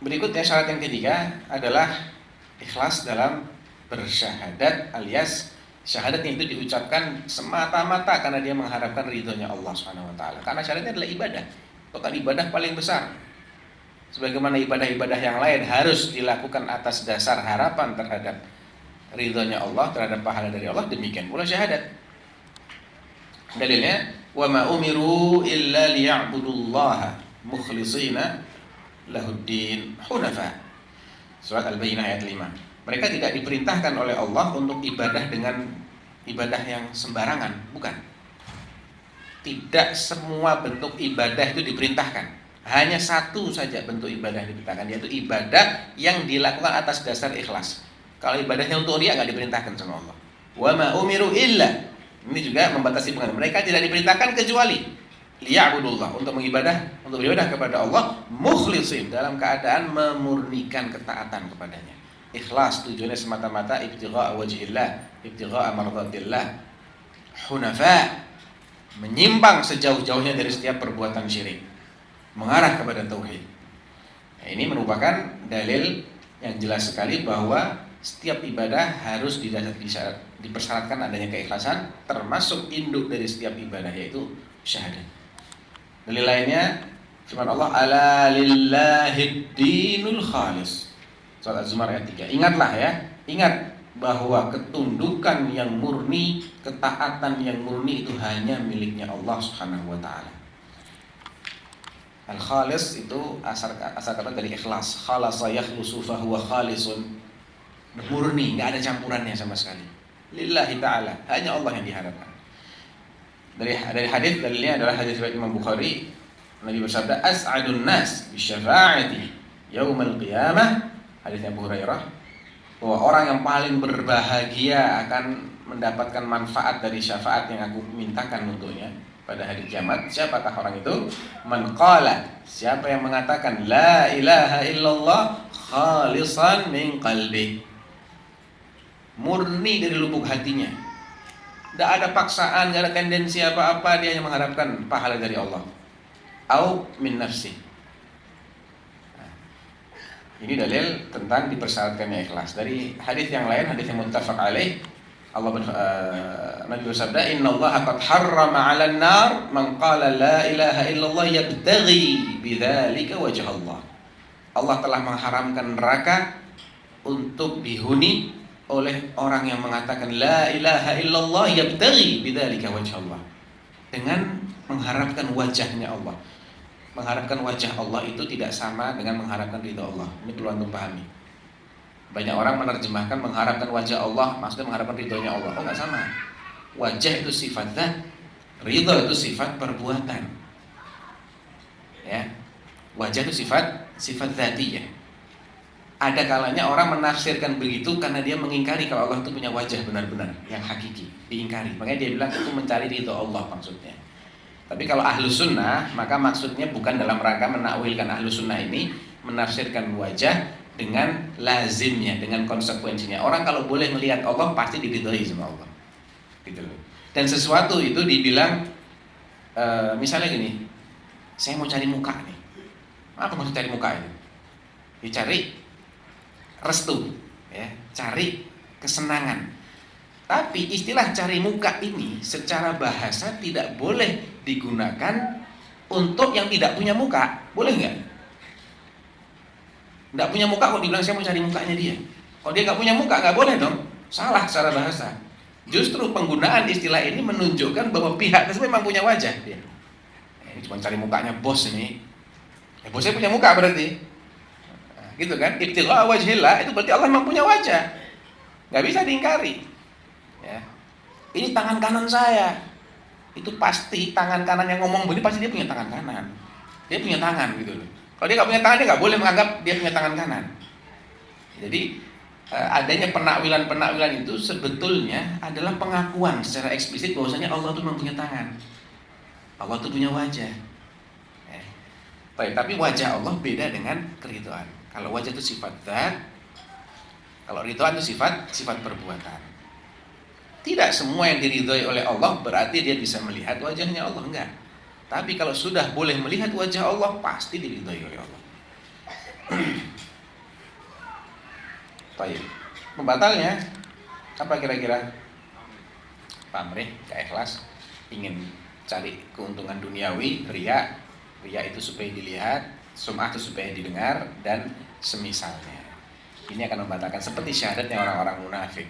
Berikutnya syarat yang ketiga adalah ikhlas dalam bersyahadat, alias syahadatnya itu diucapkan semata-mata karena dia mengharapkan ridhonya Allah Subhanahu wa taala. Karena syaratnya adalah ibadah. Bukan ibadah paling besar. Sebagaimana ibadah-ibadah yang lain harus dilakukan atas dasar harapan terhadap ridhonya Allah, terhadap pahala dari Allah, demikian pula syahadat. Dalilnya, wa ma umiru illa liya'budullaha mukhlishina lahuddin hunafa. Surat Al-Bayyinah ayat 5. Mereka tidak diperintahkan oleh Allah untuk ibadah dengan ibadah yang sembarangan, bukan. Tidak semua bentuk ibadah itu diperintahkan. Hanya satu saja bentuk ibadah yang diperintahkan, yaitu ibadah yang dilakukan atas dasar ikhlas. Kalau ibadahnya untuk riya nggak diperintahkan sama Allah. Wa ma umiru illa. Ini juga membatasi pengertian. Mereka tidak diperintahkan kecuali liya'budullah, untuk beribadah kepada Allah mukhlisin, dalam keadaan memurnikan ketaatan kepadanya. Ikhlas tujuannya semata-mata ibtigha' wajhillah, ibtigha' mardhatillah. Hunafa, menyimpang sejauh-jauhnya dari setiap perbuatan syirik, mengarah kepada tauhid. Nah, ini merupakan dalil yang jelas sekali bahwa setiap ibadah harus dipersyaratkan adanya keikhlasan, termasuk induk dari setiap ibadah yaitu syahadat. Dalil lainnya firman Allah, ala lillahid dinul khalis. Surat Az-Zumar ayat 3. Ingatlah ya, ingat bahwa ketundukan yang murni, ketaatan yang murni itu hanya miliknya Allah Subhanahu wa taala. Al-khalis itu asal kata dari ikhlas. Khalasa yakhlusu fa huwa khalisun. Murni, enggak ada campurannya sama sekali. Lillahi ta'ala, hanya Allah yang diharapkan. Dari hadis, dalilnya adalah hadis riwayat Imam Bukhari. Nabi bersabda, as'adun nas bisyafa'ati yaumal qiyamah. Hadis Abu Hurairah, bahwa orang yang paling berbahagia akan mendapatkan manfaat dari syafaat yang aku mintakan untuknya pada hari kiamat. Siapakah orang itu? Man qala, siapa yang mengatakan la ilaha illallah khalisan min qalbi, murni dari lubuk hatinya, tidak ada paksaan, tidak ada tendensi apa-apa, dia hanya mengharapkan pahala dari Allah. Au min nafsi. Nah, ini dalil tentang dipersyaratkannya ikhlas. Dari hadis yang lain, hadis yang muttafaq alaih, Nabi bersabda, innallaha qad harrama 'alan nar man qala la ilaha illallah yabtaghi bidzalika wajh Allah. Allah telah mengharamkan neraka untuk dihuni oleh orang yang mengatakan la ilaha illallah yabtaghi bidzalika wajh Allah, dengan mengharapkan wajahnya Allah. Mengharapkan wajah Allah itu tidak sama dengan mengharapkan ridha Allah. Ini perlu antum pahami. Banyak orang menerjemahkan mengharapkan wajah Allah maksudnya mengharapkan ridhonya Allah. Oh, enggak sama. Wajah itu sifat zat, ridha itu sifat perbuatan. Ya. Wajah itu sifat dzatiyah. Ada kalanya orang menafsirkan begitu karena dia mengingkari kalau Allah itu punya wajah benar-benar yang hakiki, diingkari. Makanya dia bilang itu mencari ridho Allah maksudnya. Tapi kalau ahlu sunnah, maka maksudnya bukan dalam rangka menakwilkan. Ahlu sunnah ini menafsirkan wajah dengan lazimnya, dengan konsekuensinya. Orang kalau boleh melihat Allah pasti diridhoi sama Allah, gitu loh. Dan sesuatu itu dibilang, misalnya gini, saya mau cari muka nih. Apa maksud cari muka ini? Dicari restu, ya, cari kesenangan. Tapi istilah cari muka ini secara bahasa tidak boleh digunakan untuk yang tidak punya muka. Boleh nggak? Nggak punya muka kok dibilang saya mau cari mukanya dia. Kalau dia nggak punya muka nggak boleh dong. Salah secara bahasa. Justru penggunaan istilah ini menunjukkan bahwa pihak tersebut memang punya wajah dia. Ini cuma cari mukanya bos ini. Ya, bosnya punya muka berarti. Nah, gitu kan? Ibtigha' wajhillah itu berarti Allah memang punya wajah. Nggak bisa diingkari. Ya. Ini tangan kanan saya. Itu pasti tangan kanan yang ngomong begini pasti dia punya tangan kanan. Dia punya tangan gitu loh. Kalau dia nggak punya tangan, dia nggak boleh menganggap dia punya tangan kanan. Jadi adanya penakwilan itu sebetulnya adalah pengakuan secara eksplisit bahwasanya Allah itu memang punya tangan. Allah itu punya wajah. Tapi wajah Allah beda dengan keridhaan. Kalau wajah itu sifat zat, kalau ridhaan itu sifat perbuatan. Tidak semua yang diridhoi oleh Allah berarti dia bisa melihat wajahnya Allah, enggak. Tapi kalau sudah boleh melihat wajah Allah pasti diridhoi oleh Allah. Baik. Pembatalnya apa kira-kira? Pamrih, gak ikhlas, ingin cari keuntungan duniawi, riya. Riya itu supaya dilihat, sum'ah itu supaya didengar, dan semisalnya. Ini akan membatalkan seperti syahadatnya orang-orang munafik.